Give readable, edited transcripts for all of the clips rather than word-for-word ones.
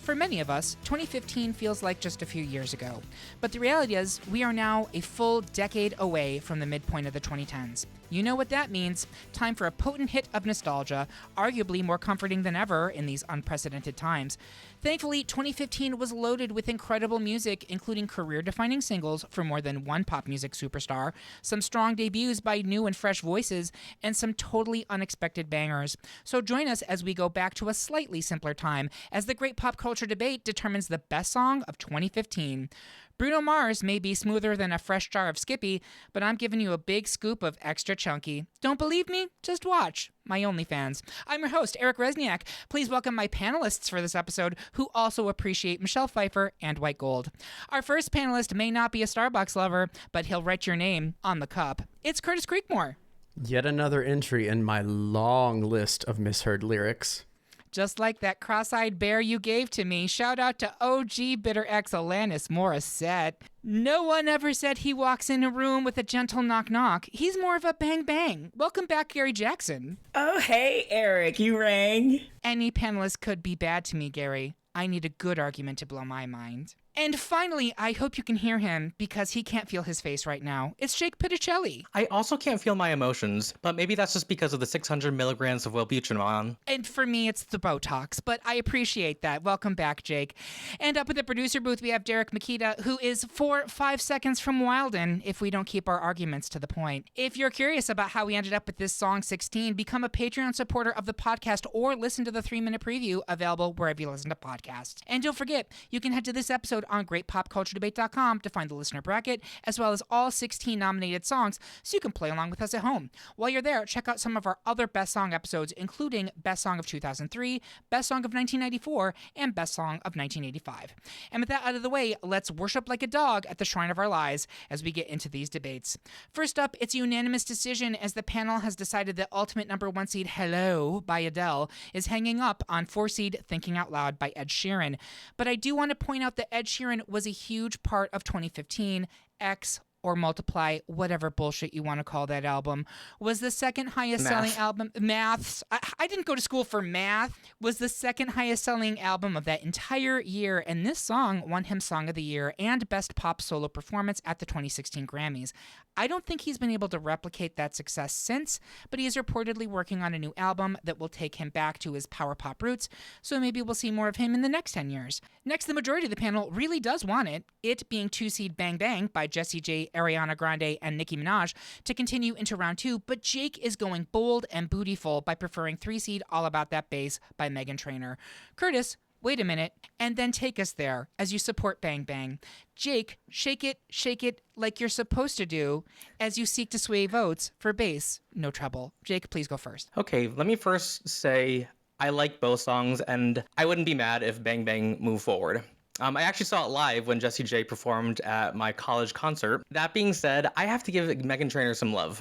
For many of us, 2015 feels like just a few years ago. But the reality is, we are now a full decade away from the midpoint of the 2010s. You know what that means. Time for a potent hit of nostalgia, arguably more comforting than ever in these unprecedented times. Thankfully, 2015 was loaded with incredible music, including career-defining singles for more than one pop music superstar, some strong debuts by new and fresh voices, and some totally unexpected bangers. So join us as we go back to a slightly simpler time, as the great pop culture debate determines the best song of 2015. Bruno Mars may be smoother than a fresh jar of Skippy, but I'm giving you a big scoop of extra chunky. Don't believe me? Just watch my OnlyFans. I'm your host, Eric Resniak. Please welcome my panelists for this episode, who also appreciate Michelle Pfeiffer and white gold. Our first panelist may not be a Starbucks lover, but he'll write your name on the cup. It's Curtis Creekmore. Yet another entry in my long list of misheard lyrics. Just like that cross-eyed bear you gave to me, shout out to OG Bitter X Alanis Morissette. No one ever said he walks in a room with a gentle knock-knock. He's more of a bang-bang. Welcome back, Gary Jackson. Oh, hey, Eric, you rang. Any panelist could be bad to me, Gary. I need a good argument to blow my mind. And finally, I hope you can hear him because he can't feel his face right now. It's Jake Pitticelli. I also can't feel my emotions, but maybe that's just because of the 600 milligrams of Wellbutrin. And for me, it's the Botox, but I appreciate that. Welcome back, Jake. And up in the producer booth, we have Derek Makita, who is 5 seconds from Wilden if we don't keep our arguments to the point. If you're curious about how we ended up with this song 16, become a Patreon supporter of the podcast or listen to the 3-minute preview available wherever you listen to podcasts. And don't forget, you can head to this episode on greatpopculturedebate.com to find the listener bracket, as well as all 16 nominated songs, so you can play along with us at home. While you're there, check out some of our other Best Song episodes, including Best Song of 2003, Best Song of 1994, and Best Song of 1985. And with that out of the way, let's worship like a dog at the shrine of our lies as we get into these debates. First up, it's a unanimous decision as the panel has decided that ultimate number 1 seed Hello by Adele is hanging up on 4 seed Thinking Out Loud by Ed Sheeran. But I do want to point out that Ed Sheeran was a huge part of 2015. X or Multiply, whatever bullshit you want to call that album, was the second highest selling album. Maths. I didn't go to school for math. Was the second highest selling album of that entire year, and this song won him Song of the Year and Best Pop Solo Performance at the 2016 Grammys. I don't think he's been able to replicate that success since, but he is reportedly working on a new album that will take him back to his power pop roots, so maybe we'll see more of him in the next 10 years. Next, the majority of the panel really does want it being 2 seed Bang Bang by Jessie J, Ariana Grande, and Nicki Minaj to continue into round 2, but Jake is going bold and bootyful by preferring 3 seed All About That Bass by Meghan Trainor. Curtis, wait a minute, and then take us there as you support Bang Bang. Jake, shake it like you're supposed to do as you seek to sway votes for bass, no trouble. Jake, please go first. Okay, let me first say I like both songs, and I wouldn't be mad if Bang Bang moved forward. I actually saw it live when Jessie J performed at my college concert. That being said, I have to give Meghan Trainor some love.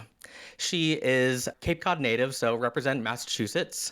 She is Cape Cod native, so represent Massachusetts,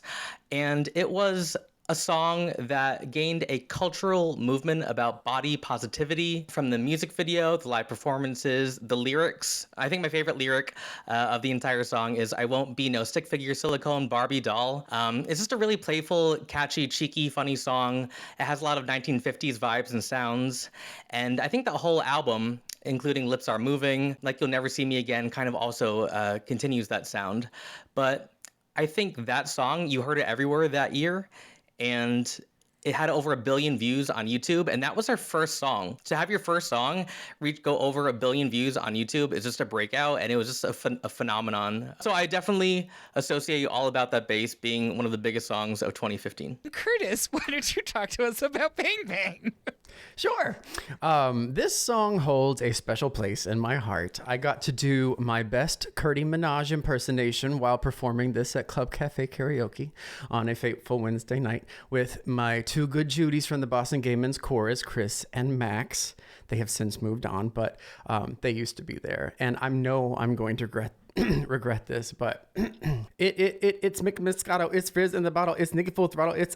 and it was a song that gained a cultural movement about body positivity from the music video, the live performances, the lyrics. I think my favorite lyric of the entire song is "I won't be no stick figure silicone Barbie doll." It's just a really playful, catchy, cheeky, funny song. It has a lot of 1950s vibes and sounds. And I think the whole album, including Lips Are Moving, Like You'll Never See Me Again, kind of also continues that sound. But I think that song, you heard it everywhere that year, and it had over 1 billion views on YouTube, and that was her first song. To have your first song go over 1 billion views on YouTube is just a breakout, and it was just a phenomenon. So I definitely associate All About That Bass being one of the biggest songs of 2015. Curtis, why don't you talk to us about Bang Bang? Sure. This song holds a special place in my heart. I got to do my best Nicki Minaj impersonation while performing this at Club Cafe Karaoke on a fateful Wednesday night with my 2 good Judies from the Boston Gay Men's Chorus, Chris and Max. They have since moved on, but they used to be there. And I know I'm going to regret this, but it's Mick Moscato, it's Fizz in the bottle, it's Nicki full throttle, it's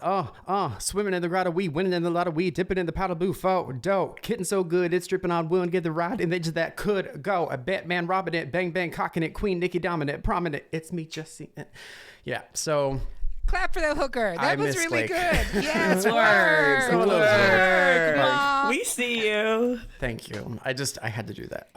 swimming in the grotto, we winning in the lotto, we dipping in the paddle blue fo dough, kitten so good, it's dripping on will and get the ride, and they just that could go, a Batman robbing it, bang bang cocking it, Queen Nicki dominant, prominent, it's me Jessie. Yeah, so clap for that hooker. That was really miss, good. Blake. Yes, Work. work. Mom. We see you. Thank you. I had to do that.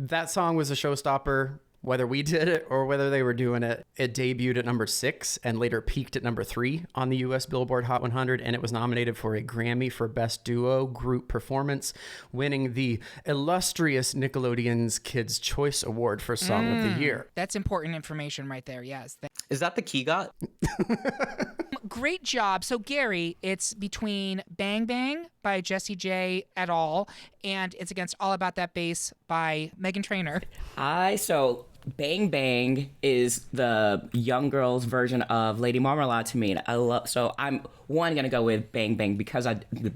That song was a showstopper. Whether we did it or whether they were doing it, it debuted at number 6 and later peaked at number 3 on the U.S. Billboard Hot 100, and it was nominated for a Grammy for Best Duo Group Performance, winning the illustrious Nickelodeon's Kids' Choice Award for Song of the Year. That's important information right there. Yes. Is that the key got? Great job. So, Gary, it's between Bang Bang by Jessie J et al. And it's against All About That Bass by Meghan Trainor. So Bang Bang is the young girl's version of Lady Marmalade to me. And so I'm gonna go with Bang Bang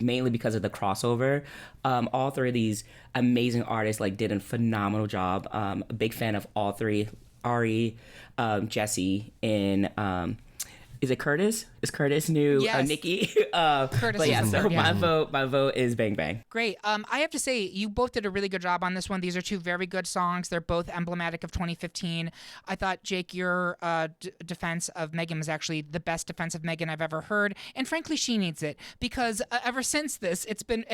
mainly because of the crossover. All three of these amazing artists did a phenomenal job. A big fan of all three. Ari, Jessie, and is it Curtis? Is Curtis new? Yes. Nicki. Curtis But yeah, is so yeah. my vote is Bang Bang. Great. I have to say, you both did a really good job on this one. These are two very good songs. They're both emblematic of 2015. I thought, Jake, your defense of Meghan was actually the best defense of Meghan I've ever heard. And frankly, she needs it because ever since this, it's been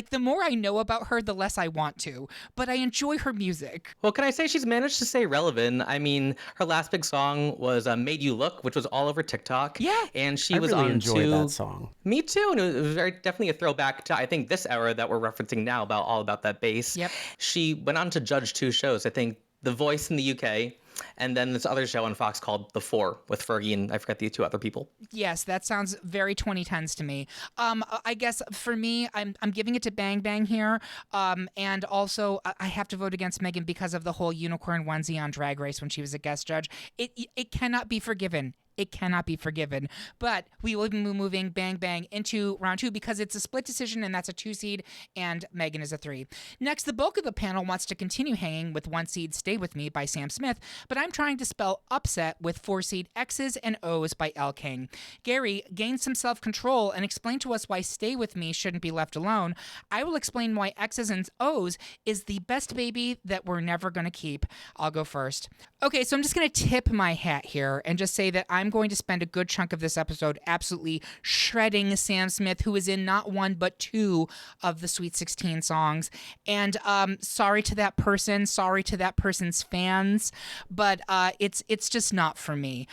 the more I know about her, the less I want to. But I enjoy her music. Well, can I say she's managed to stay relevant? I mean, her last big song was Made You Look, which was all over TikTok. Yeah. And she I was really on enjoyed that song. Me too, and it was definitely a throwback to, I think, this era that we're referencing now about All About That Bass. Yep. She went on to judge 2 shows, I think The Voice in the UK, and then this other show on Fox called The Four with Fergie and I forget the 2 other people. Yes, that sounds very 2010s to me. I guess for me, I'm giving it to Bang Bang here. And also, I have to vote against Meghan because of the whole unicorn onesie on Drag Race when she was a guest judge. It cannot be forgiven. It cannot be forgiven. But we will be moving Bang Bang into round 2 because it's a split decision and that's a 2 seed and Meghan is a 3. Next, the bulk of the panel wants to continue hanging with 1 seed Stay With Me by Sam Smith, but I'm trying to spell upset with 4 seed X's and O's by Elle King. Gary, gain some self-control and explain to us why Stay With Me shouldn't be left alone. I will explain why X's and O's is the best baby that we're never going to keep. I'll go first. Okay, so I'm just going to tip my hat here and just say that I'm going to spend a good chunk of this episode absolutely shredding Sam Smith, who is in not 1 but 2 of the Sweet 16 songs. And sorry to that person, sorry to that person's fans, but it's just not for me.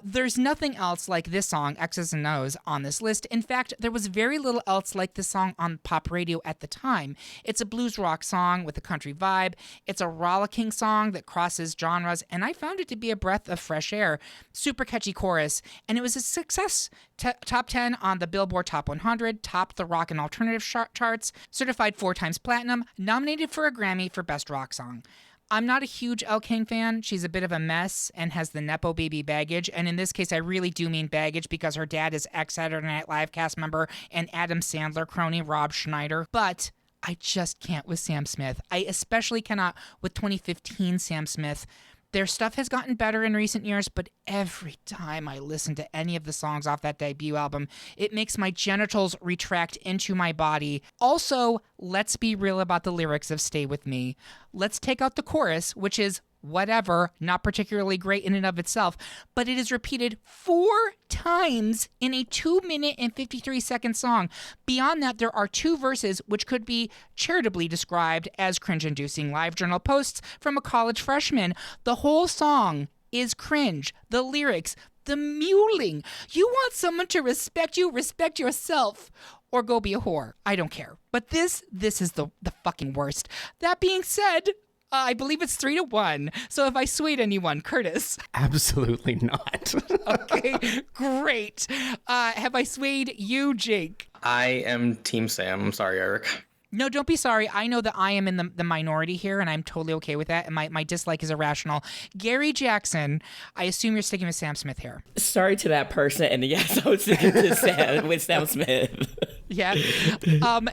There's nothing else like this song, X's and O's, on this list. In fact, there was very little else like this song on pop radio at the time. It's a blues rock song with a country vibe. It's a rollicking song that crosses genres, and I found it to be a breath of fresh air. Super catchy chorus, and it was a success. Top 10 on the Billboard Top 100, topped the rock and alternative charts, certified 4 times platinum, nominated for a Grammy for Best Rock Song. I'm not a huge Elle King fan. She's a bit of a mess and has the Nepo baby baggage. And in this case, I really do mean baggage because her dad is ex-Saturday Night Live cast member and Adam Sandler crony Rob Schneider. But I just can't with Sam Smith. I especially cannot with 2015 Sam Smith. Their stuff has gotten better in recent years, but every time I listen to any of the songs off that debut album, it makes my genitals retract into my body. Also, let's be real about the lyrics of Stay With Me. Let's take out the chorus, which is whatever, not particularly great in and of itself, but it is repeated 4 times in a 2-minute and 53-second song. Beyond that, there are 2 verses which could be charitably described as cringe-inducing live journal posts from a college freshman. The whole song is cringe. The lyrics, the mewling. You want someone to respect you, respect yourself. Or go be a whore. I don't care. But this is the fucking worst. That being said, I believe it's 3-1. So if I swayed anyone, Curtis. Absolutely not. Okay, great. Have I swayed you, Jake? I am Team Sam. I'm sorry, Eric. No, don't be sorry. I know that I am in the minority here, and I'm totally okay with that, and my dislike is irrational. Gary Jackson, I assume you're sticking with Sam Smith here. Sorry to that person, and yes, I was sticking to Sam Smith. Yeah.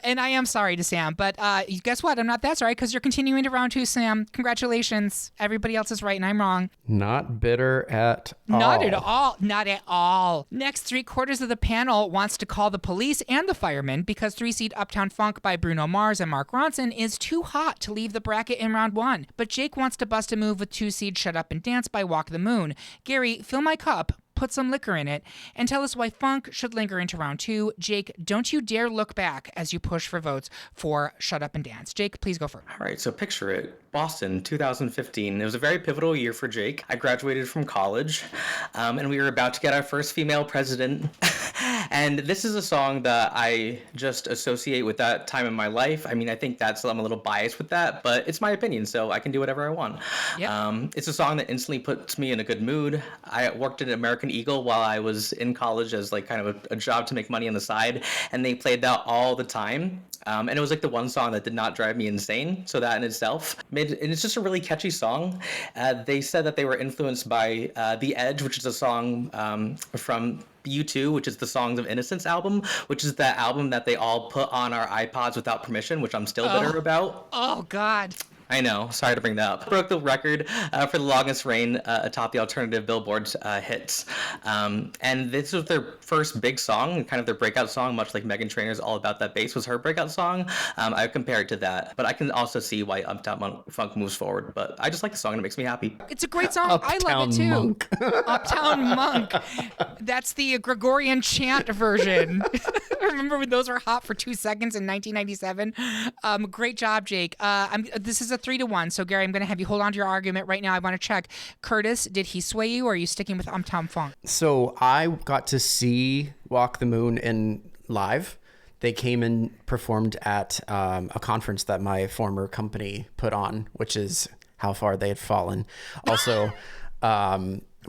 And I am sorry to Sam, but guess what? I'm not that sorry because you're continuing to round 2, Sam. Congratulations. Everybody else is right and I'm wrong. Not bitter at all. Not at all. Not at all. Next, 3/4 of the panel wants to call the police and the firemen because 3-seed Uptown Funk by Bruno Mars and Mark Ronson is too hot to leave the bracket in round 1. But Jake wants to bust a move with 2-seed Shut Up and Dance by Walk the Moon. Gary, fill my cup, put some liquor in it, and tell us why funk should linger into round 2. Jake, don't you dare look back as you push for votes for Shut Up and Dance. Jake, please go first. All right, so picture it. Boston, 2015. It was a very pivotal year for Jake. I graduated from college, and we were about to get our first female president. And this is a song that I just associate with that time in my life. I mean, I think I'm a little biased with that, but it's my opinion, so I can do whatever I want. Yep. It's a song that instantly puts me in a good mood. I worked at American Eagle while I was in college as like kind of a job to make money on the side, and they played that all the time. And it was like the one song that did not drive me insane. So that in itself and it's just a really catchy song. They said that they were influenced by The Edge, which is a song from U2, which is the Songs of Innocence album, which is that album that they all put on our iPods without permission, which I'm still bitter about. Oh, God. I know. Sorry to bring that up. Broke the record for the longest reign atop the alternative Billboard hits. And this was their first big song, kind of their breakout song, much like Meghan Trainor's All About That Bass was her breakout song. I compare it to that. But I can also see why Uptown Funk moves forward. But I just like the song and it makes me happy. It's a great song. I love it too. Monk. Uptown Monk. That's the Gregorian chant version. Remember when those were hot for 2 seconds in 1997? Great job, Jake. This is a 3-1. So, Gary, I'm going to have you hold on to your argument right now. I want to check. Curtis, did he sway you, or are you sticking with Uptown Funk? So I got to see Walk the Moon in live. They came and performed at a conference that my former company put on, which is how far they had fallen. Also,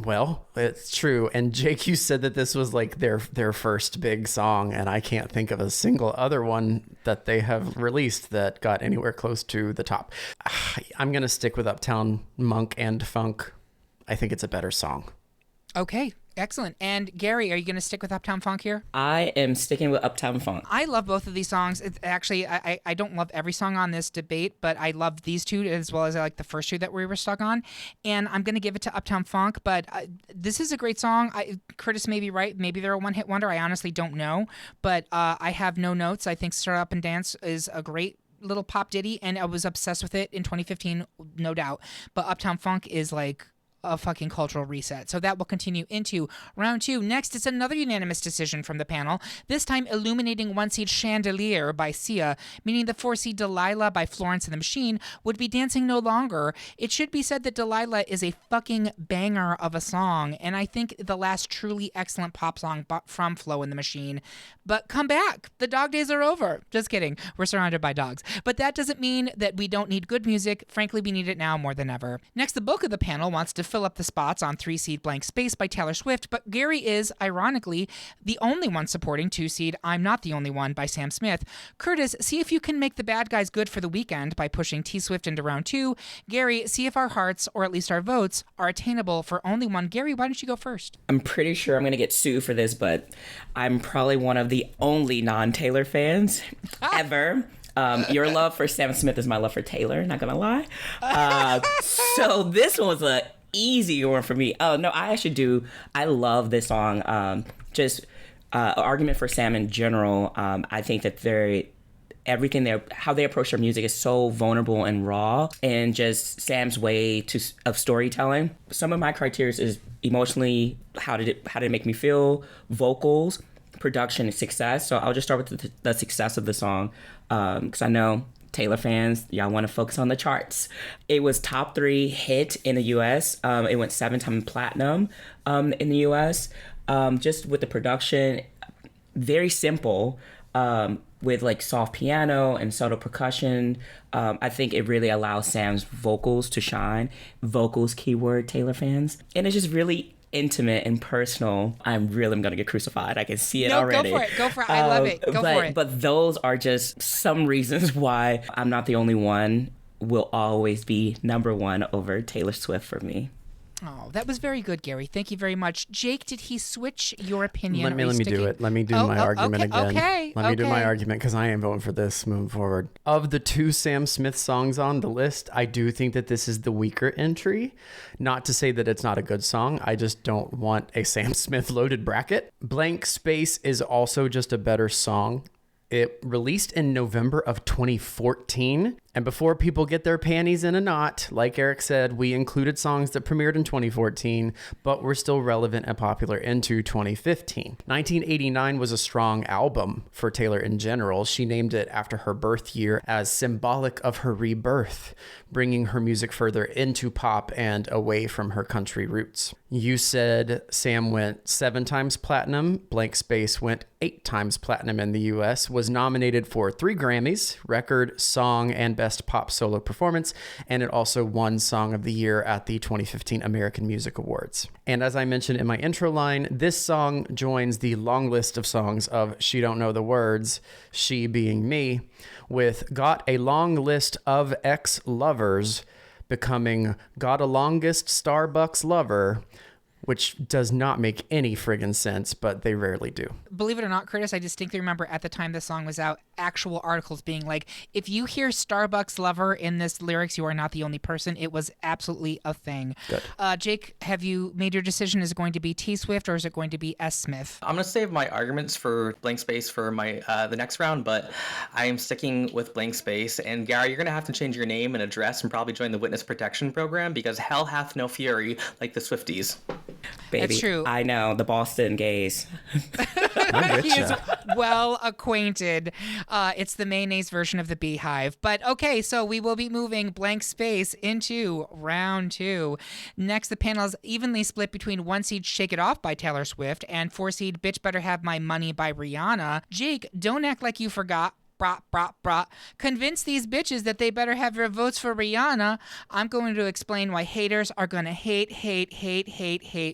well, it's true. And Jake, you said that this was like their first big song, and I can't think of a single other one that they have released that got anywhere close to the top. I'm going to stick with Uptown Monk and Funk. I think it's a better song. Okay, excellent. And Gary, are you going to stick with Uptown Funk here? I am sticking with Uptown Funk. I love both of these songs. It's actually, I don't love every song on this debate, but I love these two as well as I like the first two that we were stuck on. And I'm going to give it to Uptown Funk, but this is a great song. Curtis may be right. Maybe they're a one-hit wonder. I honestly don't know, but I have no notes. I think Start Up and Dance is a great little pop ditty, and I was obsessed with it in 2015, no doubt. But Uptown Funk is like a fucking cultural reset. So that will continue into round 2. Next, it's another unanimous decision from the panel, this time illuminating 1-seed Chandelier by Sia, meaning the 4-seed Delilah by Florence and the Machine would be dancing no longer. It should be said that Delilah is a fucking banger of a song, and I think the last truly excellent pop song from Flo and the Machine. But come back. The dog days are over. Just kidding. We're surrounded by dogs. But that doesn't mean that we don't need good music. Frankly, we need it now more than ever. Next, the bulk of the panel wants to fill up the spots on 3-seed Blank Space by Taylor Swift, but Gary is, ironically, the only one supporting 2-seed I'm Not the Only One by Sam Smith. Curtis, see if you can make the bad guys good for the weekend by pushing T-Swift into round 2. Gary, see if our hearts, or at least our votes, are attainable for only one. Gary, why don't you go first? I'm pretty sure I'm going to get sued for this, but I'm probably one of the only non-Taylor fans ever. Your love for Sam Smith is my love for Taylor, not gonna lie. So this was a easy one for me. Oh no, I love this song. Argument for Sam in general. I think that how they approach their music is so vulnerable and raw, and just Sam's way of storytelling. Some of my criteria is emotionally, how did it make me feel, vocals, production, and success. So I'll just start with the success of the song, because I know Taylor fans, y'all want to focus on the charts. It was top 3 hit in the U.S. It went 7-time platinum in the U.S. Just with the production, very simple, with like soft piano and subtle percussion. I think it really allows Sam's vocals to shine. Vocals, keyword, Taylor fans. And it's just really intimate and personal. I'm gonna get crucified. I can see it already. Go for it. I love it. Go for it. But those are just some reasons why I'm Not the Only One will always be number 1 over Taylor Swift for me. Oh, that was very good, Gary. Thank you very much. Jake, did he switch your opinion? Let me do it. Let me do my argument again. Let me do my argument, because I am voting for this moving forward. Of the 2 Sam Smith songs on the list, I do think that this is the weaker entry. Not to say that it's not a good song. I just don't want a Sam Smith loaded bracket. Blank Space is also just a better song. It released in November of 2014. And before people get their panties in a knot, like Eric said, we included songs that premiered in 2014, but were still relevant and popular into 2015. 1989 was a strong album for Taylor in general. She named it after her birth year as symbolic of her rebirth, bringing her music further into pop and away from her country roots. You said Sam went 7 times platinum. Blank Space went 8 times platinum in the US, was nominated for 3 Grammys, Record, Song, and Best Pop Solo Performance, and it also won Song of the Year at the 2015 American Music Awards. And as I mentioned in my intro line, this song joins the long list of songs of She Don't Know the Words, she being me, with Got a Long List of Ex-Lovers becoming Got a Longest Starbucks Lover, which does not make any friggin' sense, but they rarely do. Believe it or not, Curtis, I distinctly remember at the time the song was out, actual articles being like, if you hear Starbucks Lover in this lyrics, you are not the only person. It was absolutely a thing. Good. Jake, have you made your decision? Is it going to be T Swift or is it going to be S Smith? I'm gonna save my arguments for Blank Space for my the next round, but I am sticking with Blank Space. And Gary, you're gonna have to change your name and address and probably join the Witness Protection Program because hell hath no fury like the Swifties. Baby, That's true. I know, the Boston gays. He is well acquainted. It's the mayonnaise version of the Beehive. But okay, so we will be moving Blank Space into round 2. Next, the panel is evenly split between 1 seed Shake It Off by Taylor Swift and 4 seed Bitch Better Have My Money by Rihanna. Jake, don't act like you forgot. Brah. Convince these bitches that they better have their votes for Rihanna. I'm going to explain why haters are going to hate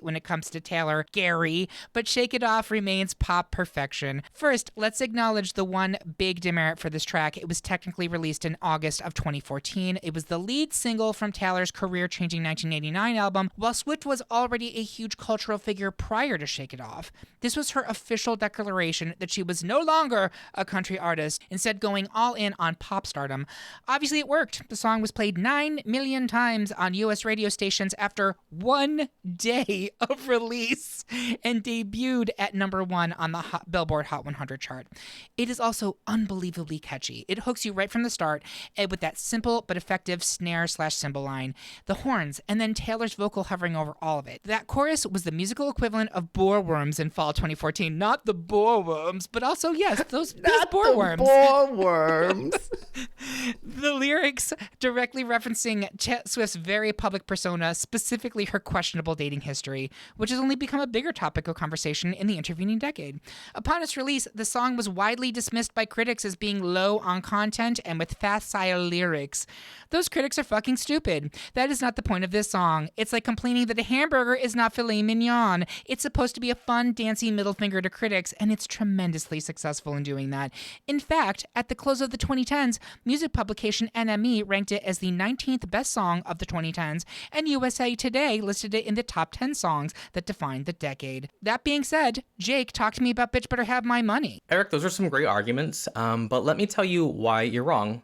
when it comes to Taylor, Gary, but Shake It Off remains pop perfection. First, let's acknowledge the one big demerit for this track. It was technically released in August of 2014. It was the lead single from Taylor's career-changing 1989 album, while Swift was already a huge cultural figure prior to Shake It Off. This was her official declaration that she was no longer a country artist, instead going all in on pop stardom. Obviously, it worked. The song was played 9 million times on U.S. radio stations after 1 day of release and debuted at number 1 on the Billboard Hot 100 chart. It is also unbelievably catchy. It hooks you right from the start and with that simple but effective snare/cymbal line, the horns, and then Taylor's vocal hovering over all of it. That chorus was the musical equivalent of boorworms in fall 2014. Not the boorworms, but also, yes, those boorworms. Worms. The lyrics directly referencing Swift's very public persona, specifically her questionable dating history, which has only become a bigger topic of conversation in the intervening decade. Upon its release, the song was widely dismissed by critics as being low on content and with facile lyrics. Those critics are fucking stupid. That is not the point of this song. It's like complaining that a hamburger is not filet mignon. It's supposed to be a fun, dancey middle finger to critics, and it's tremendously successful in doing that. In fact, at the close of the 2010s, music publication NME ranked it as the 19th best song of the 2010s, and USA Today listed it in the top 10 songs that defined the decade. That being said, Jake, talk to me about Bitch Better Have My Money. Eric, those are some great arguments, but let me tell you why you're wrong.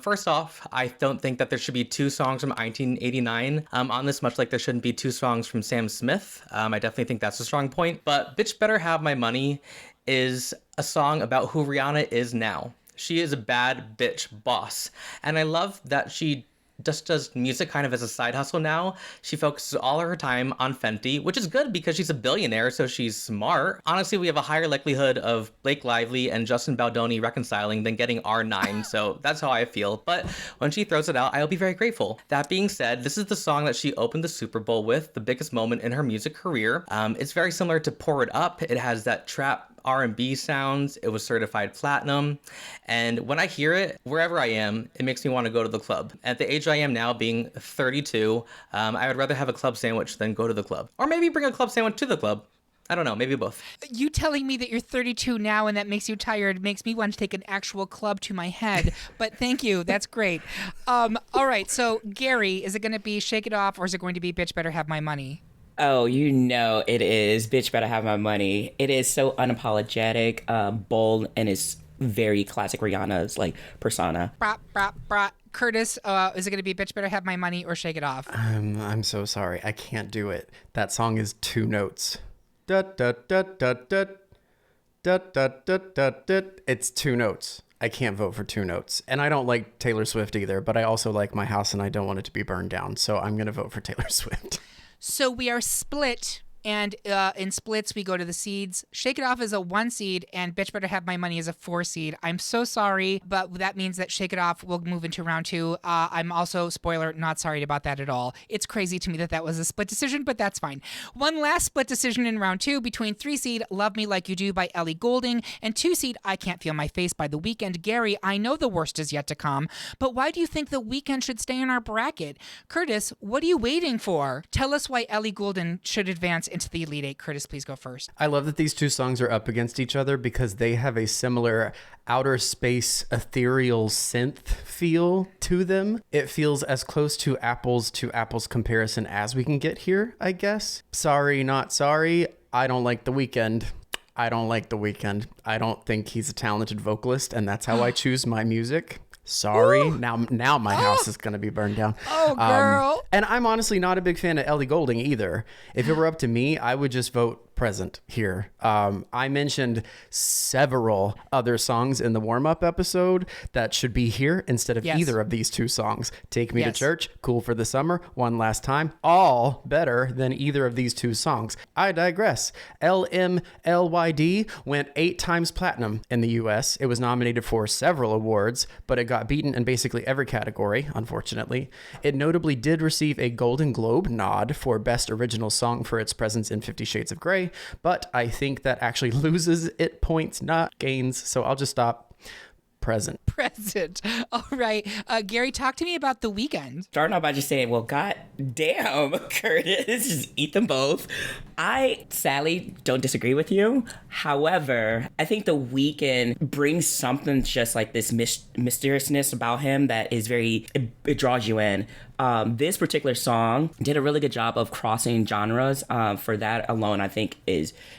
First off, I don't think that there should be 2 songs from 1989 on this, much like there shouldn't be 2 songs from Sam Smith. I definitely think that's a strong point, but Bitch Better Have My Money is a song about who Rihanna is now. She is a bad bitch boss, and I love that she just does music kind of as a side hustle now. She focuses all of her time on Fenty, which is good because she's a billionaire, so she's smart. Honestly, we have a higher likelihood of Blake Lively and Justin Baldoni reconciling than getting R9, so that's how I feel. But when she throws it out, I'll be very grateful. That being said, this is the song that she opened the Super Bowl with, the biggest moment in her music career. It's very similar to Pour It Up. It has that trap R&B sounds. It was certified platinum. And when I hear it, wherever I am, it makes me want to go to the club. At the age I am now, being 32, I would rather have a club sandwich than go to the club. Or maybe bring a club sandwich to the club. I don't know, maybe both. You telling me that you're 32 now and that makes you tired makes me want to take an actual club to my head. But thank you, that's great. All right, so Gary, is it going to be Shake It Off or is it going to be Bitch Better Have My Money? Oh, you know it is. Bitch Better Have My Money. It is so unapologetic, bold, and it's very classic Rihanna's like persona. Brah. Curtis, is it going to be Bitch Better Have My Money or Shake It Off? I'm so sorry. I can't do it. That song is 2 notes. Da, da, da, da, da. Da, da, da, da, da. It's 2 notes. I can't vote for two notes. And I don't like Taylor Swift either, but I also like my house and I don't want it to be burned down. So I'm going to vote for Taylor Swift. So we are split. And in splits, we go to the seeds. Shake It Off is a 1 seed, and Bitch Better Have My Money is a 4 seed. I'm so sorry, but that means that Shake It Off will move into round 2. I'm also, spoiler, not sorry about that at all. It's crazy to me that was a split decision, but that's fine. One last split decision in round 2 between 3 seed Love Me Like You Do by Ellie Goulding and 2 seed I Can't Feel My Face by The Weeknd. Gary, I know the worst is yet to come, but why do you think The Weeknd should stay in our bracket? Curtis, what are you waiting for? Tell us why Ellie Goulding should advance into the Elite Eight. Curtis, please go first. I love that these two songs are up against each other because they have a similar outer space ethereal synth feel to them. It feels as close to apples comparison as we can get here, I guess. Sorry, not sorry. I don't like The Weeknd. I don't like The Weeknd. I don't think he's a talented vocalist, and that's how I choose my music. Sorry. Ooh. Now my house is going to be burned down. Oh, girl. And I'm honestly not a big fan of Ellie Goulding either. If it were up to me, I would just vote present here. I mentioned several other songs in the warm-up episode that should be here instead of either of these two songs. Take Me to Church, Cool for the Summer, One Last Time, all better than either of these two songs. I digress. LMLYD went 8 times platinum in the US. It was nominated for several awards, but it got beaten in basically every category, unfortunately. It notably did receive a Golden Globe nod for Best Original Song for its presence in 50 Shades of Grey, but I think that actually loses it points, not gains. So I'll just stop. Present. All right. Gary, talk to me about The Weeknd. Starting off by just saying, well, god damn, Curtis, just eat them both. I sadly don't disagree with you. However, I think The Weeknd brings something just like this mysteriousness about him that is it draws you in. This particular song did a really good job of crossing genres. For that alone, I think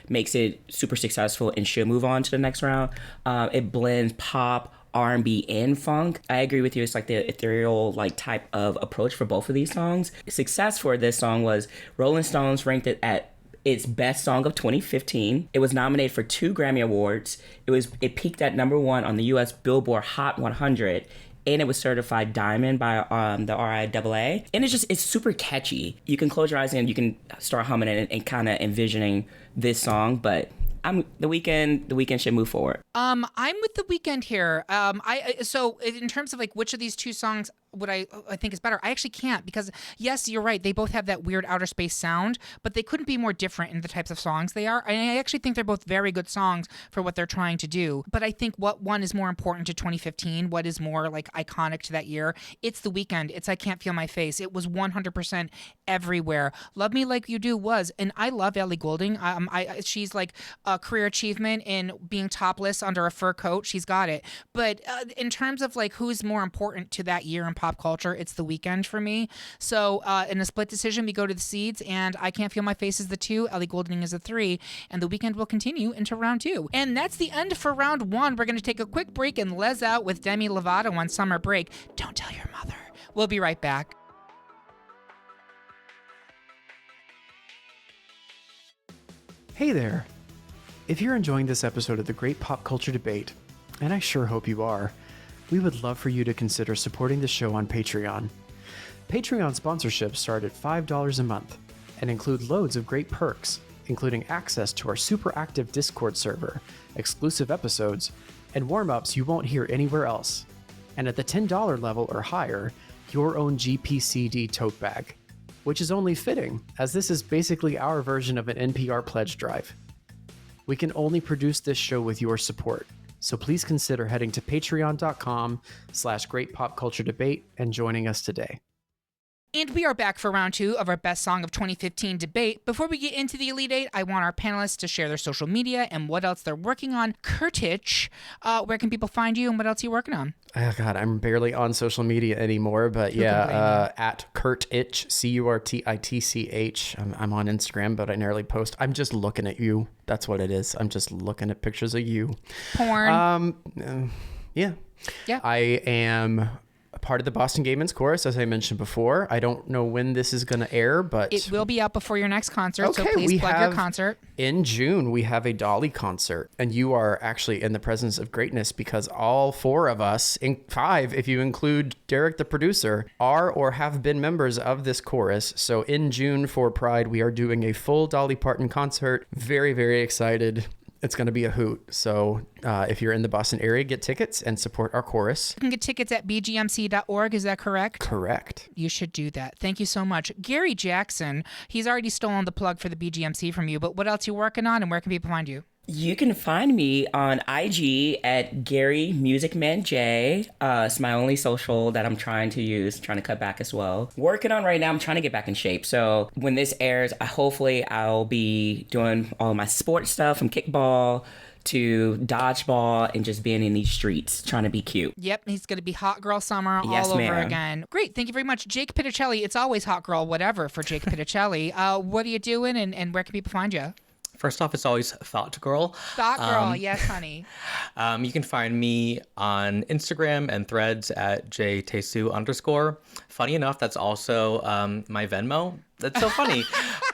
makes it super successful and should move on to the next round. It blends pop, R&B, and funk. I agree with you. It's like the ethereal type of approach for both of these songs. Success for this song was Rolling Stones ranked it at its best song of 2015. It was nominated for 2 Grammy Awards. It peaked at number 1 on the US Billboard Hot 100. And it was certified diamond by the RIAA. And it's super catchy. You can close your eyes and you can start humming it and kind of envisioning this song. But The Weeknd should move forward. I'm with The Weeknd here. So in terms of which of these two songs would I think is better, I actually can't, because yes, you're right, they both have that weird outer space sound, but they couldn't be more different in the types of songs they are. And I actually think they're both very good songs for what they're trying to do. But I think what one is more important to 2015, what is more iconic to that year, it's The Weeknd. It's I Can't Feel My Face. It was 100% everywhere. Love Me Like You Do was, and I love Ellie Goulding. She's a career achievement in being topless under a fur coat. She's got it. But in terms of who's more important to that year in pop culture, it's The Weeknd for me. So in a split decision, we go to the seeds, and I Can't Feel My Face is the 2, Ellie Goulding is a 3, and The Weeknd will continue into round 2. And that's the end for round 1. We're going to take a quick break and les out with Demi Lovato on Summer Break. Don't tell your mother. We'll be right back. Hey there. If you're enjoying this episode of The Great Pop Culture Debate, and I sure hope you are, we would love for you to consider supporting the show on Patreon. Patreon sponsorships start at $5 a month and include loads of great perks, including access to our super active Discord server, exclusive episodes, and warm-ups you won't hear anywhere else. And at the $10 level or higher, your own GPCD tote bag, which is only fitting, as this is basically our version of an NPR pledge drive. We can only produce this show with your support, so please consider heading to patreon.com/greatpopculturedebate and joining us today. And we are back for round 2 of our Best Song of 2015 debate. Before we get into the Elite Eight, I want our panelists to share their social media and what else they're working on. Kurtich, where can people find you and what else are you working on? Oh, God, I'm barely on social media anymore, but at Kurtich, Curtitch. I'm on Instagram, but I rarely post. I'm just looking at you. That's what it is. I'm just looking at pictures of you. Porn. Yeah. I am part of the Boston Gay Men's Chorus, as I mentioned before. I don't know when this is going to air, but It will be out before your next concert, so Okay, please we plug your have- concert. in June, we have a Dolly concert, and you are actually in the presence of greatness because all four of us, in five, if you include Derek, the producer, are or have been members of this chorus. So in June for Pride, we are doing a full Dolly Parton concert. Very, very excited. It's going to be a hoot. So if you're in the Boston area, get tickets and support our chorus. You can get tickets at bgmc.org. Is that correct? Correct. You should do that. Thank you so much. Gary Jackson, he's already stolen the plug for the BGMC from you, but what else you working on and where can people find you? You can find me on IG at Gary Music Man J. It's my only social that I'm trying to cut back as well. Working on right now, I'm trying to get back in shape. So when this airs, hopefully I'll be doing all my sports stuff from kickball to dodgeball and just being in these streets trying to be cute. Yep, he's going to be Hot Girl Summer Yes, all over ma'am. again. Great, thank you very much. Jake Pitticelli, it's always Hot Girl whatever for Jake Pitticelli. What are you doing and where can people find you? First off, it's always Thought Girl. Thought Girl, yes, honey. You can find me on Instagram and Threads at jtesu_. Funny enough, that's also my Venmo. That's so funny.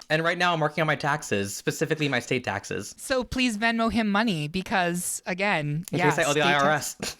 And right now I'm working on my taxes, specifically my state taxes. So please Venmo him money because, again, In case I owe the IRS.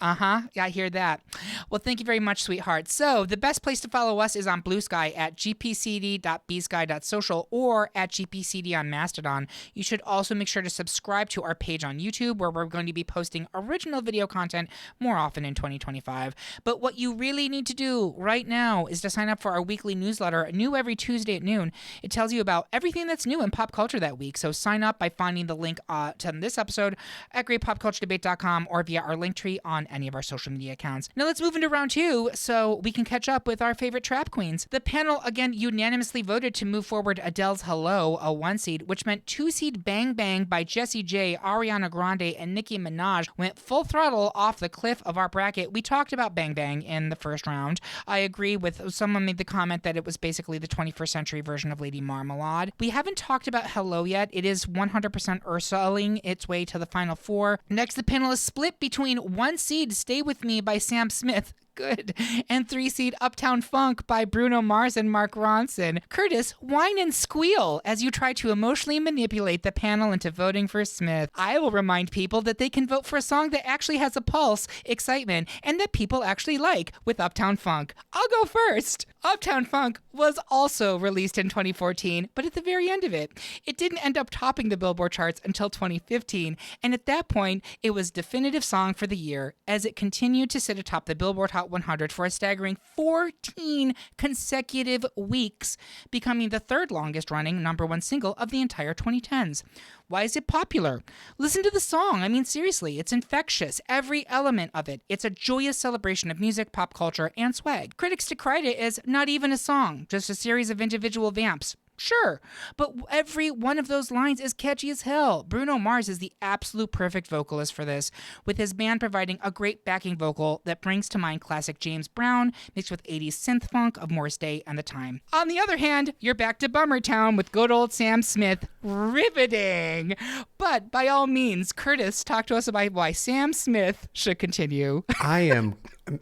Yeah, I hear that. Well, thank you very much, sweetheart. So the best place to follow us is on Blue Sky at gpcd.bsky.social or at gpcd on Mastodon. You should also make sure to subscribe to our page on YouTube where we're going to be posting original video content more often in 2025. But what you really need to do right now is to sign up for our weekly newsletter, new every Tuesday at noon. It tells you about everything that's new in pop culture that week. So sign up by finding the link to this episode at greatpopculturedebate.com or via our link tree on any of our social media accounts. Now let's move into round two so we can catch up with our favorite trap queens. The panel again unanimously voted to move forward Adele's Hello, a 1 seed, which meant 2 seed Bang Bang by Jessie J, Ariana Grande, and Nicki Minaj went full throttle off the cliff of our bracket. We talked about Bang Bang in the first round. I agree with someone made the comment that it was basically the 21st century version of Lady Marmalade. We haven't talked about Hello yet. It is 100% Ursuling its way to the final four. Next, the panel is split between 1 seed Stay With Me by Sam Smith. Good. And 3 seed Uptown Funk by Bruno Mars and Mark Ronson. Curtis, whine and squeal as you try to emotionally manipulate the panel into voting for Smith. I will remind people that they can vote for a song that actually has a pulse, excitement, and that people actually like with Uptown Funk. I'll go first. Uptown Funk was also released in 2014, but at the very end of it, it didn't end up topping the Billboard charts until 2015, and at that point, it was definitive song for the year as it continued to sit atop the Billboard Hot 100 for a staggering 14 consecutive weeks, becoming the third longest running #1 single of the entire 2010s. Why is it popular? Listen to the song. I mean, seriously, it's infectious. Every element of it. It's a joyous celebration of music, pop culture, and swag. Critics decried it as not even a song, just a series of individual vamps. Sure, but every one of those lines is catchy as hell. Bruno Mars is the absolute perfect vocalist for this, with his band providing a great backing vocal that brings to mind classic James Brown mixed with 80s synth funk of Morris Day and the time. On the other hand, you're back to Bummer Town with good old Sam Smith. Riveting! But by all means, Curtis, talk to us about why Sam Smith should continue.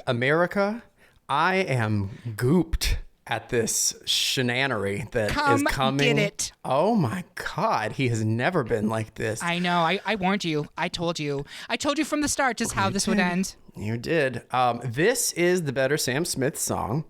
America, I am gooped at this shenanery that is coming. Get it. Oh my God, he has never been like this. I know. I warned you. I told you. I told you from the start just how this would end. You did. This is the better Sam Smith song.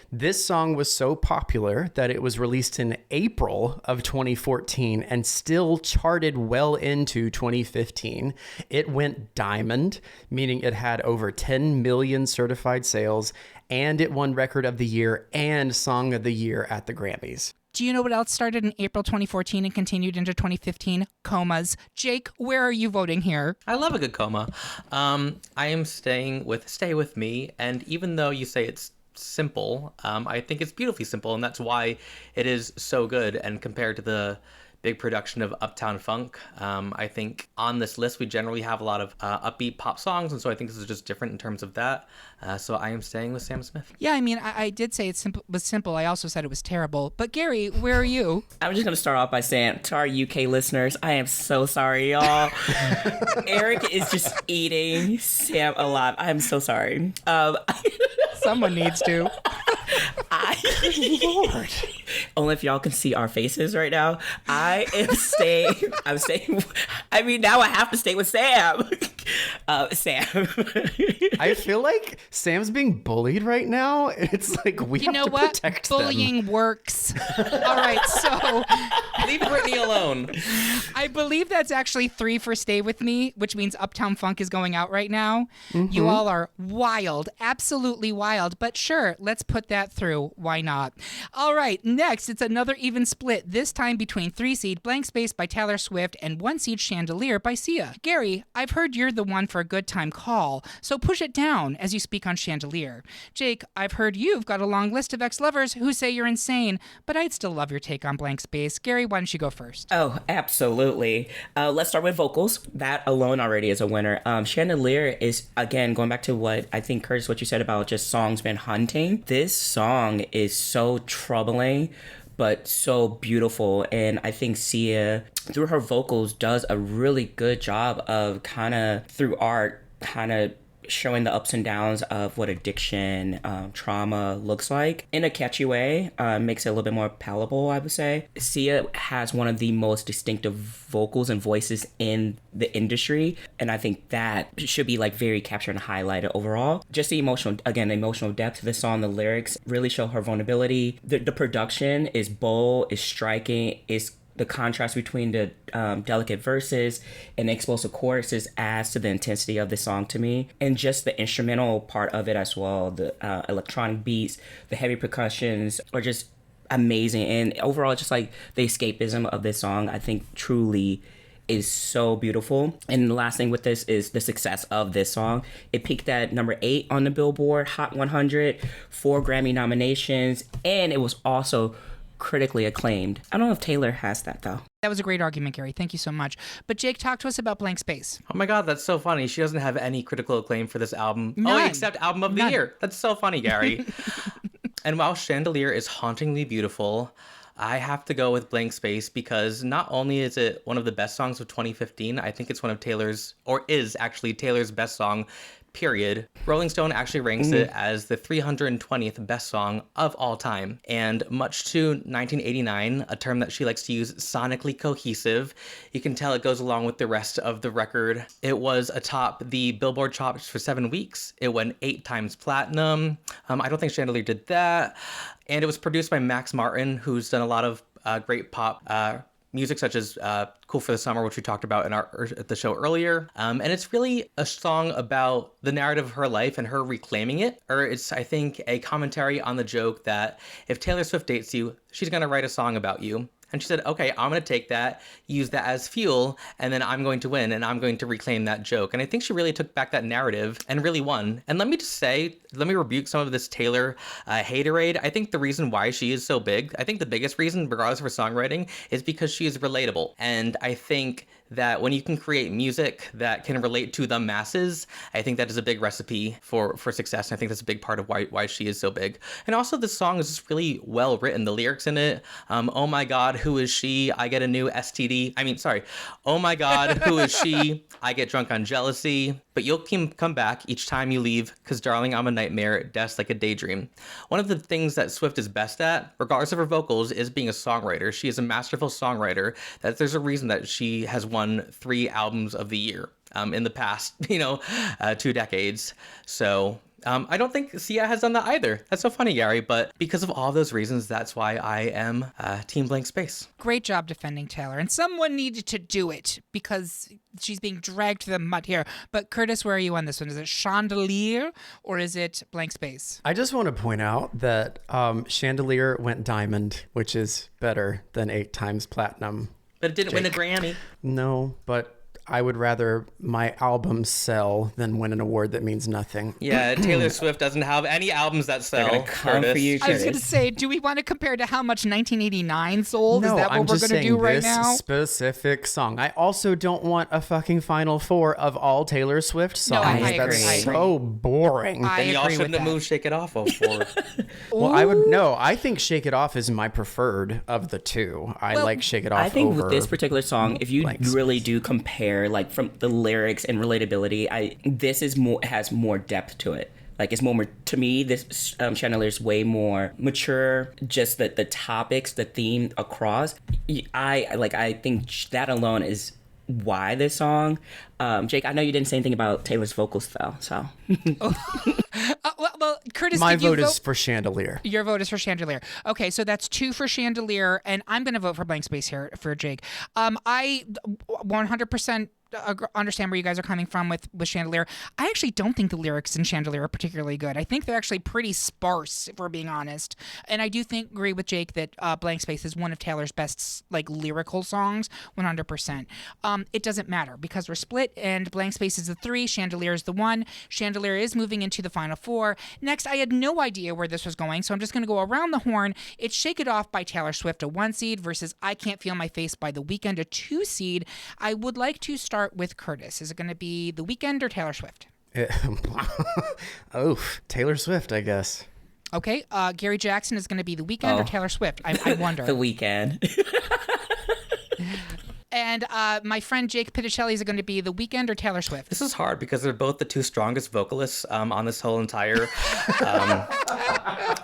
This song was so popular that it was released in April of 2014 and still charted well into 2015. It went diamond, meaning it had over 10 million certified sales, and it won Record of the Year and Song of the Year at the Grammys. Do you know what else started in April 2014 and continued into 2015? Comas. Jake, where are you voting here? I love a good coma. I am staying with Stay With Me, and even though you say it's simple, I think it's beautifully simple, and that's why it is so good. And compared to the big production of Uptown Funk, I think on this list we generally have a lot of upbeat pop songs, and so I think this is just different in terms of that. So I am staying with Sam Smith. Yeah, I mean, I did say it was simple. I also said it was terrible. But Gary, where are you? I'm just going to start off by saying to our UK listeners, I am so sorry, y'all. Eric is just eating Sam alive. I am so sorry. Someone needs to. Lord. Only if y'all can see our faces right now. I am staying. I'm staying. I mean, now I have to stay with Sam. Sam. I feel like Sam's being bullied right now. It's like we have to protect them. Bullying works. All right, so Leave Britney alone. I believe that's actually 3 for Stay With Me, which means Uptown Funk is going out right now. You all are wild, absolutely wild. But sure, let's put that through. Why not? All right, next, it's another even split, this time between 3-seed Blank Space by Taylor Swift and 1-seed Chandelier by Sia. Gary, I've heard you're the one for a good time call, so push it down as you speak on Chandelier. Jake, I've heard you've got a long list of ex-lovers who say you're insane, but I'd still love your take on Blank Space. Gary, why don't you go first? Oh, absolutely. Let's start with vocals. That alone already is a winner. Chandelier is, again, going back to what I think, Curtis, what you said about just songs been hunting. This song is so troubling, but so beautiful. And I think Sia, through her vocals, does a really good job of kind of, through art, kind of showing the ups and downs of what addiction, trauma looks like in a catchy way. Makes it a little bit more palatable, I would say. Sia has one of the most distinctive vocals and voices in the industry, and I think that should be like very captured and highlighted overall. Just the emotional depth of the song, the lyrics really show her vulnerability. The production is bold, is striking, is the contrast between the delicate verses and the explosive choruses adds to the intensity of the song to me. And just the instrumental part of it as well, the electronic beats, the heavy percussions are just amazing. And overall, just like the escapism of this song, I think truly is so beautiful. And the last thing with this is the success of this song. It peaked at number 8 on the Billboard Hot 100, 4 Grammy nominations, and it was also critically acclaimed. I don't know if Taylor has that though. That was a great argument, Gary. Thank you so much. But Jake, talk to us about Blank Space. Oh my God, that's so funny. She doesn't have any critical acclaim for this album. None. Oh, except Album of the Year. That's so funny, Gary. And while Chandelier is hauntingly beautiful, I have to go with Blank Space because not only is it one of the best songs of 2015, I think it's one of Taylor's, or is actually Taylor's best song, period. Rolling Stone actually ranks it as the 320th best song of all time. And much to 1989, a term that she likes to use, sonically cohesive, you can tell it goes along with the rest of the record. It was atop the Billboard charts for 7 weeks. It went 8 times platinum. I don't think Chandelier did that. And it was produced by Max Martin, who's done a lot of great pop music, such as Cool for the Summer, which we talked about in the show earlier. And it's really a song about the narrative of her life and her reclaiming it. Or it's, I think, a commentary on the joke that if Taylor Swift dates you, she's going to write a song about you. And she said, okay, I'm going to take that, use that as fuel, and then I'm going to win, and I'm going to reclaim that joke. And I think she really took back that narrative and really won. And let me just say, let me rebuke some of this Taylor haterade. I think the reason why she is so big, I think the biggest reason, regardless of her songwriting, is because she is relatable. And I think that when you can create music that can relate to the masses, I think that is a big recipe for success. And I think that's a big part of why she is so big. And also this song is just really well written. The lyrics in it, oh my God, who is she? I get a new STD. Oh my God, who is she? I get drunk on jealousy. But you'll come back each time you leave, because darling, I'm a nightmare, death's like a daydream. One of the things that Swift is best at, regardless of her vocals, is being a songwriter. She is a masterful songwriter. That there's a reason that she has won 3 albums of the year in the past, 2 decades. So I don't think Sia has done that either. That's so funny, Gary. But because of all those reasons, that's why I am Team Blank Space. Great job defending Taylor. And someone needed to do it because she's being dragged through the mud here. But Curtis, where are you on this one? Is it Chandelier or is it Blank Space? I just want to point out that Chandelier went diamond, which is better than 8 times platinum. But it didn't win a Grammy. No, but I would rather my album sell than win an award that means nothing. Yeah, Taylor Swift doesn't have any albums that sell. They're gonna come for you, I was going to say, do we want to compare to how much 1989 sold? No, Is that what I'm we're just going to saying do right this now? specific song. I also don't want a fucking Final Four of all Taylor Swift songs. No, I That's agree. so boring. Then y'all agree shouldn't with have that. moved Shake It Off for. Well, I think Shake It Off is my preferred of the 2. I like Shake It Off I think over with this particular song, if you Blank really do compare, like from the lyrics and relatability, this is has more depth to it. Like it's more to me. This Chandelier is way more mature. Just the topics, the theme across. I think that alone is why this song. Jake, I know you didn't say anything about Taylor's vocals though, so. Well, Curtis, My did you vote is for Chandelier. Your vote is for Chandelier. Okay, so that's 2 for Chandelier, and I'm going to vote for Blank Space here for Jake. I 100% understand where you guys are coming from with Chandelier. I actually don't think the lyrics in Chandelier are particularly good. I think they're actually pretty sparse, if we're being honest. And I do agree with Jake that Blank Space is one of Taylor's best like lyrical songs, 100%. It doesn't matter because we're split, and Blank Space is the 3, Chandelier is the 1. Chandelier is moving into the final 4. Next, I had no idea where this was going, so I'm just going to go around the horn. It's Shake It Off by Taylor Swift, a 1 seed, versus I Can't Feel My Face by The Weeknd, a 2 seed. I would like to start with Curtis. Is it going to be The Weeknd or Taylor Swift? Taylor Swift, I guess. Okay, Gary Jackson is going to be The Weeknd or Taylor Swift? I wonder. The Weeknd. And my friend Jake Pitticelli, is it going to be The Weeknd or Taylor Swift? This is hard because they're both the 2 strongest vocalists on this whole entire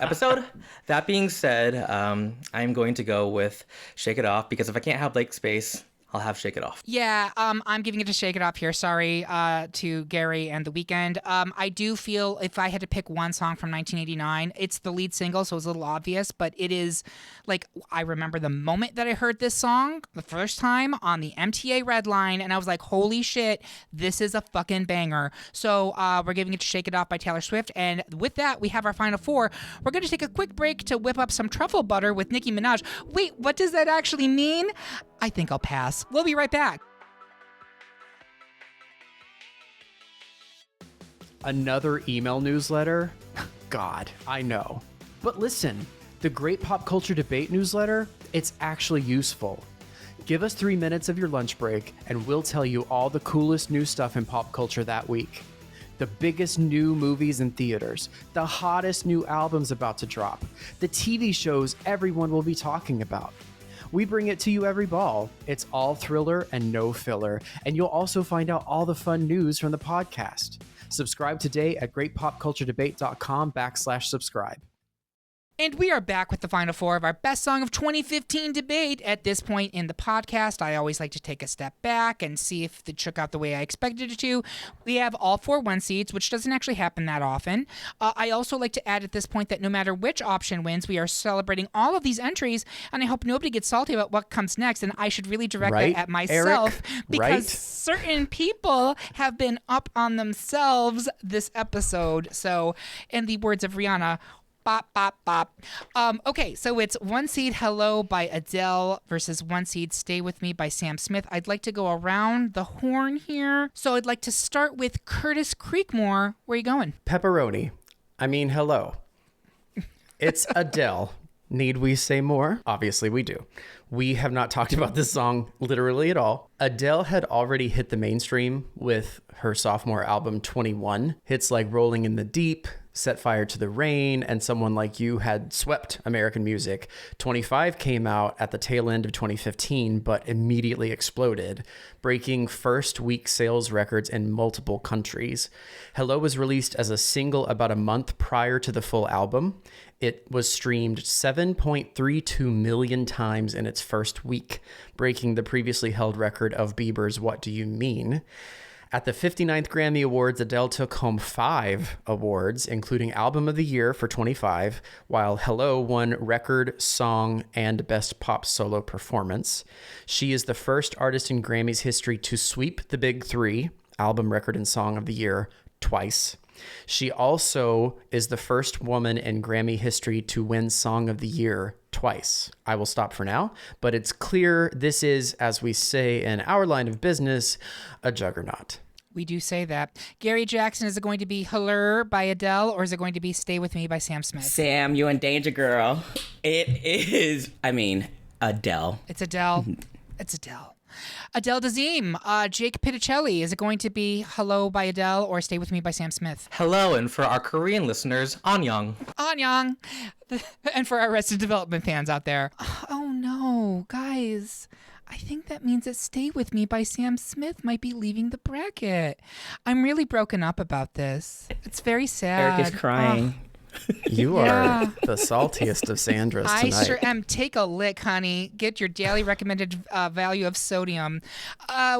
episode. That being said, I'm going to go with Shake It Off because if I can't have Blank Space, I'll have Shake It Off. Yeah, I'm giving it to Shake It Off here. Sorry to Gary and The Weeknd. I do feel if I had to pick one song from 1989, it's the lead single, so it's a little obvious, but it is like I remember the moment that I heard this song the first time on the MTA Red Line, and I was like, holy shit, this is a fucking banger. So we're giving it to Shake It Off by Taylor Swift, and with that, we have our final 4. We're going to take a quick break to whip up some truffle butter with Nicki Minaj. Wait, what does that actually mean? I think I'll pass. We'll be right back. Another email newsletter? God, I know. But listen, the Great Pop Culture Debate newsletter, it's actually useful. Give us 3 minutes of your lunch break, and we'll tell you all the coolest new stuff in pop culture that week. The biggest new movies in theaters, the hottest new albums about to drop, the TV shows everyone will be talking about. We bring it to you every ball. It's all thriller and no filler, and you'll also find out all the fun news from the podcast. Subscribe today at greatpopculturedebate.com/subscribe. And we are back with the final 4 of our Best Song of 2015 debate. At this point in the podcast, I always like to take a step back and see if it shook out the way I expected it to. We have all 4 1 seeds, which doesn't actually happen that often. I also like to add at this point that no matter which option wins, we are celebrating all of these entries, and I hope nobody gets salty about what comes next, and I should really direct that at myself, Eric? because Right? certain people have been up on themselves this episode. So, in the words of Rihanna, bop, bop, bop. Okay, so it's 1 seed Hello by Adele versus 1 seed Stay With Me by Sam Smith. I'd like to go around the horn here. So I'd like to start with Curtis Creekmore. Where are you going? Pepperoni. I mean, hello. It's Adele. Need we say more? Obviously we do. We have not talked about this song literally at all. Adele had already hit the mainstream with her sophomore album 21. Hits like Rolling in the Deep, Set Fire to the Rain, and Someone Like You had swept American music. 25 came out at the tail end of 2015, but immediately exploded, breaking first week sales records in multiple countries. Hello was released as a single about a month prior to the full album. It was streamed 7.32 million times in its first week, breaking the previously held record of Bieber's What Do You Mean? At the 59th Grammy Awards, Adele took home 5 awards, including Album of the Year for 25, while Hello won Record, Song, and Best Pop Solo Performance. She is the first artist in Grammy's history to sweep the big 3, Album, Record, and Song of the Year, twice. She also is the first woman in Grammy history to win Song of the Year twice. I will stop for now, but it's clear this is, as we say in our line of business, a juggernaut. We do say that. Gary Jackson, is it going to be Hello by Adele, or is it going to be Stay With Me by Sam Smith? Sam, you in danger, girl. It is, Adele. It's Adele. It's Adele. Adele Dazeem, Jake Pitticelli, is it going to be Hello by Adele or Stay With Me by Sam Smith? Hello, and for our Korean listeners, Annyeong. Annyeong. And for our Arrested Development fans out there. Oh no, guys. I think that means that Stay With Me by Sam Smith might be leaving the bracket. I'm really broken up about this. It's very sad. Eric is crying. You are the saltiest of Sandras I tonight. sure am. Take a lick, honey. Get your daily recommended value of sodium,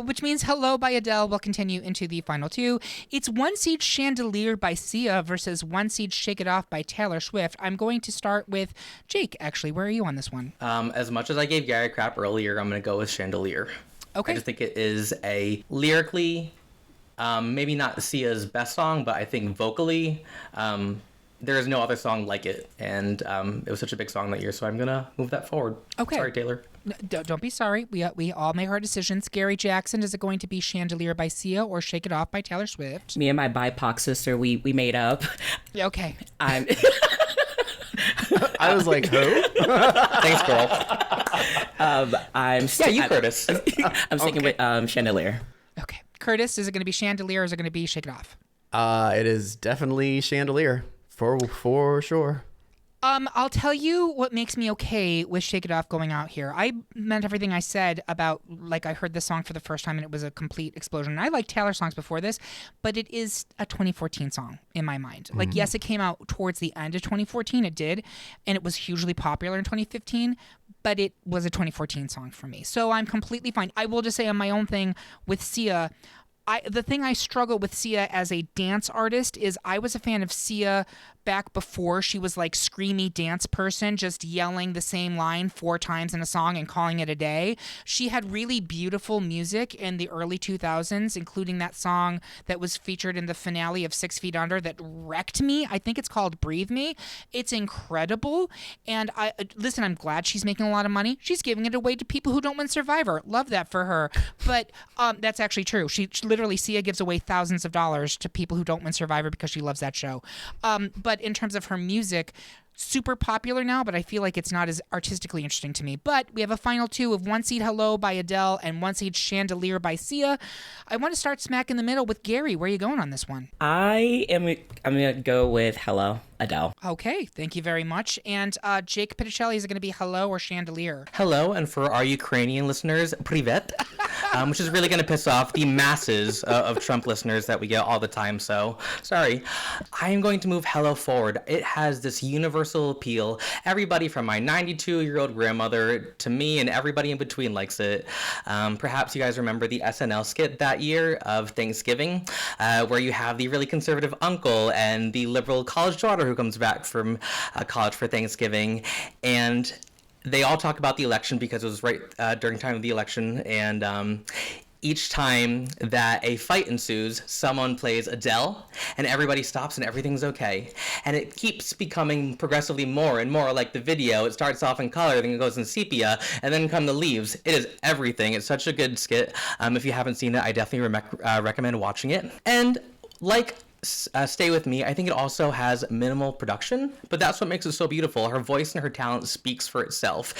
which means Hello by Adele will continue into the final two. It's one seed Chandelier by Sia versus one seed Shake It Off by Taylor Swift. I'm going to start with Jake, actually. Where are you on this one? As much as I gave Gary crap earlier, I'm going to go with Chandelier. Okay. I just think it is a lyrically, maybe not Sia's best song, but I think vocally, there is no other song like it, and it was such a big song that year, so I'm gonna move that forward. Okay. Sorry, Taylor. Don't be sorry. We all make our decisions. Gary Jackson, is it going to be Chandelier by Sia or Shake It Off by Taylor Swift? Me and my BIPOC sister, we made up. Okay. I'm I was like, who? Thanks, girl. Curtis. I'm sticking with Chandelier. Okay. Curtis, is it going to be Chandelier or is it going to be Shake It Off? It is definitely Chandelier for sure. I'll tell you what makes me okay with Shake It Off going out here. I meant everything I said about, like, I heard this song for the first time and it was a complete explosion. And I liked Taylor songs before this, but it is a 2014 song in my mind. Like, yes, it came out towards the end of 2014, it did, and it was hugely popular in 2015, but it was a 2014 song for me. So I'm completely fine. I will just say on my own thing with Sia, the thing I struggle with Sia as a dance artist is I was a fan of Sia back before she was like screamy dance person, just yelling the same line 4 times in a song and calling it a day. She had really beautiful music in the early 2000s, including that song that was featured in the finale of 6 Feet Under that wrecked me. I think it's called Breathe Me. It's incredible. And listen, I'm glad she's making a lot of money. She's giving it away to people who don't win Survivor. Love that for her. But that's actually true. She literally, Sia gives away thousands of dollars to people who don't win Survivor because she loves that show. But in terms of her music, super popular now, but I feel like it's not as artistically interesting to me. But we have a final two of one seed Hello by Adele and one seed Chandelier by Sia. I want to start smack in the middle with Gary. Where are you going on this one? I'm gonna go with Hello, Adele. Okay, thank you very much. And Jake Pitticelli, is it going to be Hello or Chandelier? Hello, and for our Ukrainian listeners, privet, which is really going to piss off the masses of Trump listeners that we get all the time. So, sorry. I am going to move Hello forward. It has this universal appeal. Everybody from my 92-year-old grandmother to me and everybody in between likes it. Perhaps you guys remember the SNL skit that year of Thanksgiving, where you have the really conservative uncle and the liberal college daughter who comes back from college for Thanksgiving, and they all talk about the election because it was right during time of the election, and each time that a fight ensues, someone plays Adele, and everybody stops and everything's okay. And it keeps becoming progressively more and more like the video. It starts off in color, then it goes in sepia, and then come the leaves. It is everything. It's such a good skit. If you haven't seen it, I definitely recommend watching it. And like Stay With Me, I think it also has minimal production, but that's what makes it so beautiful. Her voice and her talent speaks for itself.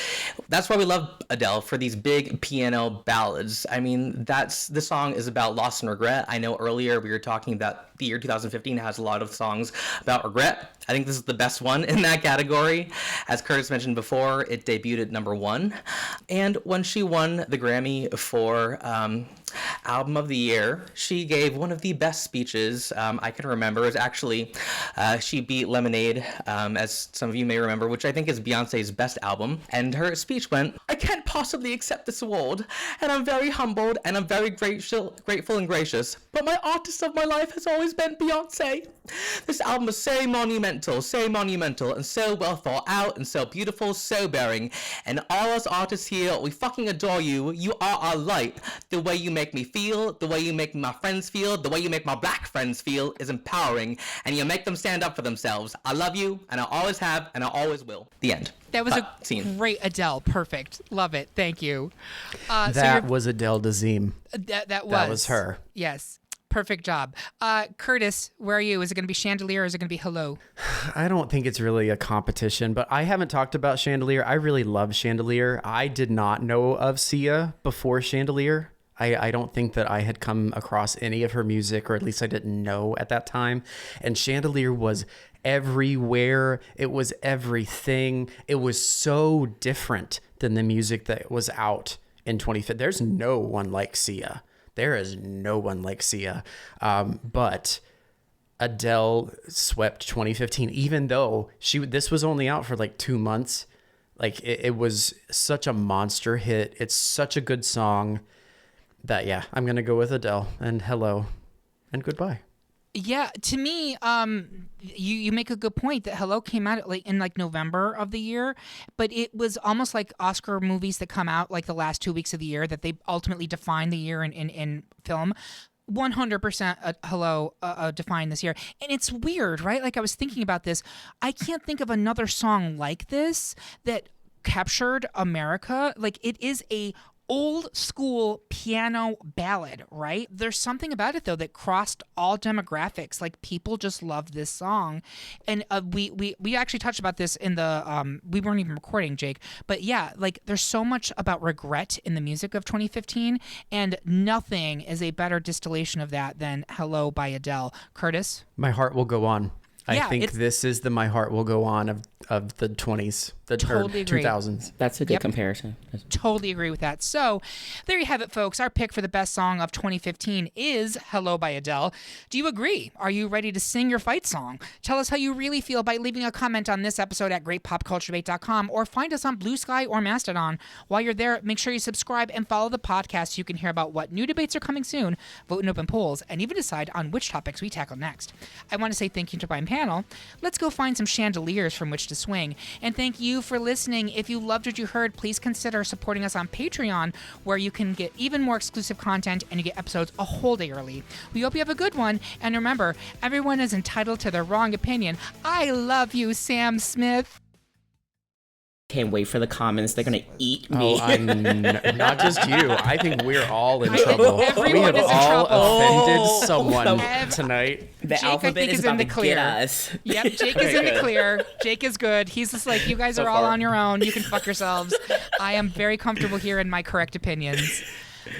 That's why we love Adele, for these big piano ballads. I mean, this song is about loss and regret. I know earlier we were talking that the year 2015 has a lot of songs about regret. I think this is the best one in that category. As Curtis mentioned before, it debuted at #1. And when she won the Grammy for Album of the Year, she gave one of the best speeches I can remember. It was actually, she beat Lemonade, as some of you may remember, which I think is Beyonce's best album. And her speech went, "I can't possibly accept this award, and I'm very humbled, and I'm very grateful and gracious. But my artist of my life has always been Beyonce. This album is so monumental, and so well thought out, and so beautiful, so bearing. And all us artists here, we fucking adore you. You are our light. The way you make me feel, the way you make my friends feel, the way you make my black friends feel is empowering, and you make them stand up for themselves. I love you, and I always have, and I always will." The end. That was a scene. great Adele. Perfect. Love it. Thank you. That was Adele Dazeem. That That was her. Yes. Perfect job. Curtis, where are you? Is it going to be Chandelier or is it going to be Hello? I don't think it's really a competition, but I haven't talked about Chandelier. I really love Chandelier. I did not know of Sia before Chandelier. I don't think that I had come across any of her music, or at least I didn't know at that time. And Chandelier was everywhere. It was everything. It was so different than the music that was out in 2015. There's no one like Sia. There is no one like Sia. But Adele swept 2015, even though this was only out for like 2 months. Like it was such a monster hit. It's such a good song that, yeah, I'm going to go with Adele and hello and goodbye. Yeah, to me, you make a good point that Hello came out in November of the year, but it was almost like Oscar movies that come out like the last 2 weeks of the year that they ultimately define the year in film. 100% Hello defined this year. And it's weird, right? Like I was thinking about this. I can't think of another song like this that captured America. Like it is a old school piano ballad, right? There's something about it though that crossed all demographics. Like people just love this song, and we actually touched about this in the we weren't even recording, Jake, but yeah, like there's so much about regret in the music of 2015, and nothing is a better distillation of that than Hello by Adele. Curtis? My Heart Will Go On. I Yeah, think this is the My Heart Will Go On of the 20s, Totally agree. 2000s. That's a good comparison. Totally agree with that. So there you have it, folks. Our pick for the best song of 2015 is Hello by Adele. Do you agree? Are you ready to sing your fight song? Tell us how you really feel by leaving a comment on this episode at greatpopculturedebate.com or find us on Blue Sky or Mastodon. While you're there, make sure you subscribe and follow the podcast so you can hear about what new debates are coming soon, vote in open polls, and even decide on which topics we tackle next. I want to say thank you to my panel. Let's go find some chandeliers from which to swing. And thank you for listening. If you loved what you heard, please consider supporting us on Patreon, where you can get even more exclusive content and you get episodes a whole day early. We hope you have a good one. And remember, everyone is entitled to their wrong opinion. I love you, Sam Smith. Can't wait for the comments. They're gonna eat me. Oh, I'm not just you. I think we're all in trouble. Everyone We have is in all trouble. offended someone tonight. The Jake, I alphabet think, is is about in the to clear. get us. Yep, Jake is in the clear. Jake is good. He's just like, you guys are all on your own. You can fuck yourselves. I am very comfortable here in my correct opinions.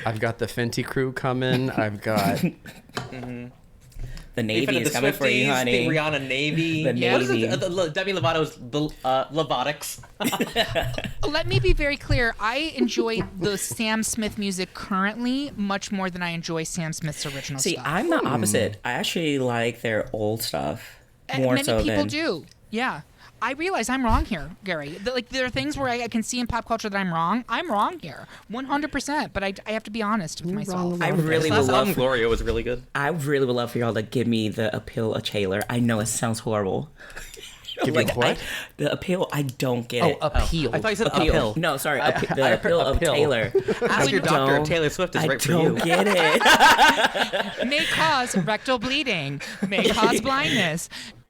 I've got the Fenty crew coming. I've got... The Navy is coming for you, honey. The Rihanna Navy. The What is Navy. it? Demi Lovato's Lobotics. Let me be very clear. I enjoy the Sam Smith music currently much more than I enjoy Sam Smith's original See, stuff. I'm the opposite. I actually like their old stuff more Many so people than. do. Yeah. I realize I'm wrong here, Gary. There are things where I can see in pop culture that I'm wrong. I'm wrong here, 100%. But I have to be honest with myself. I really would Last album, love. Gloria, was really good. I really would love for y'all to give me the appeal of Taylor. I know it sounds horrible. Give you what? The appeal, I don't get it. appeal. I thought you said Appeal. uphill. No, sorry. The appeal of appeal. Taylor. Ask your doctor. Taylor Swift is I right for you. don't get it. May cause rectal bleeding. May cause blindness.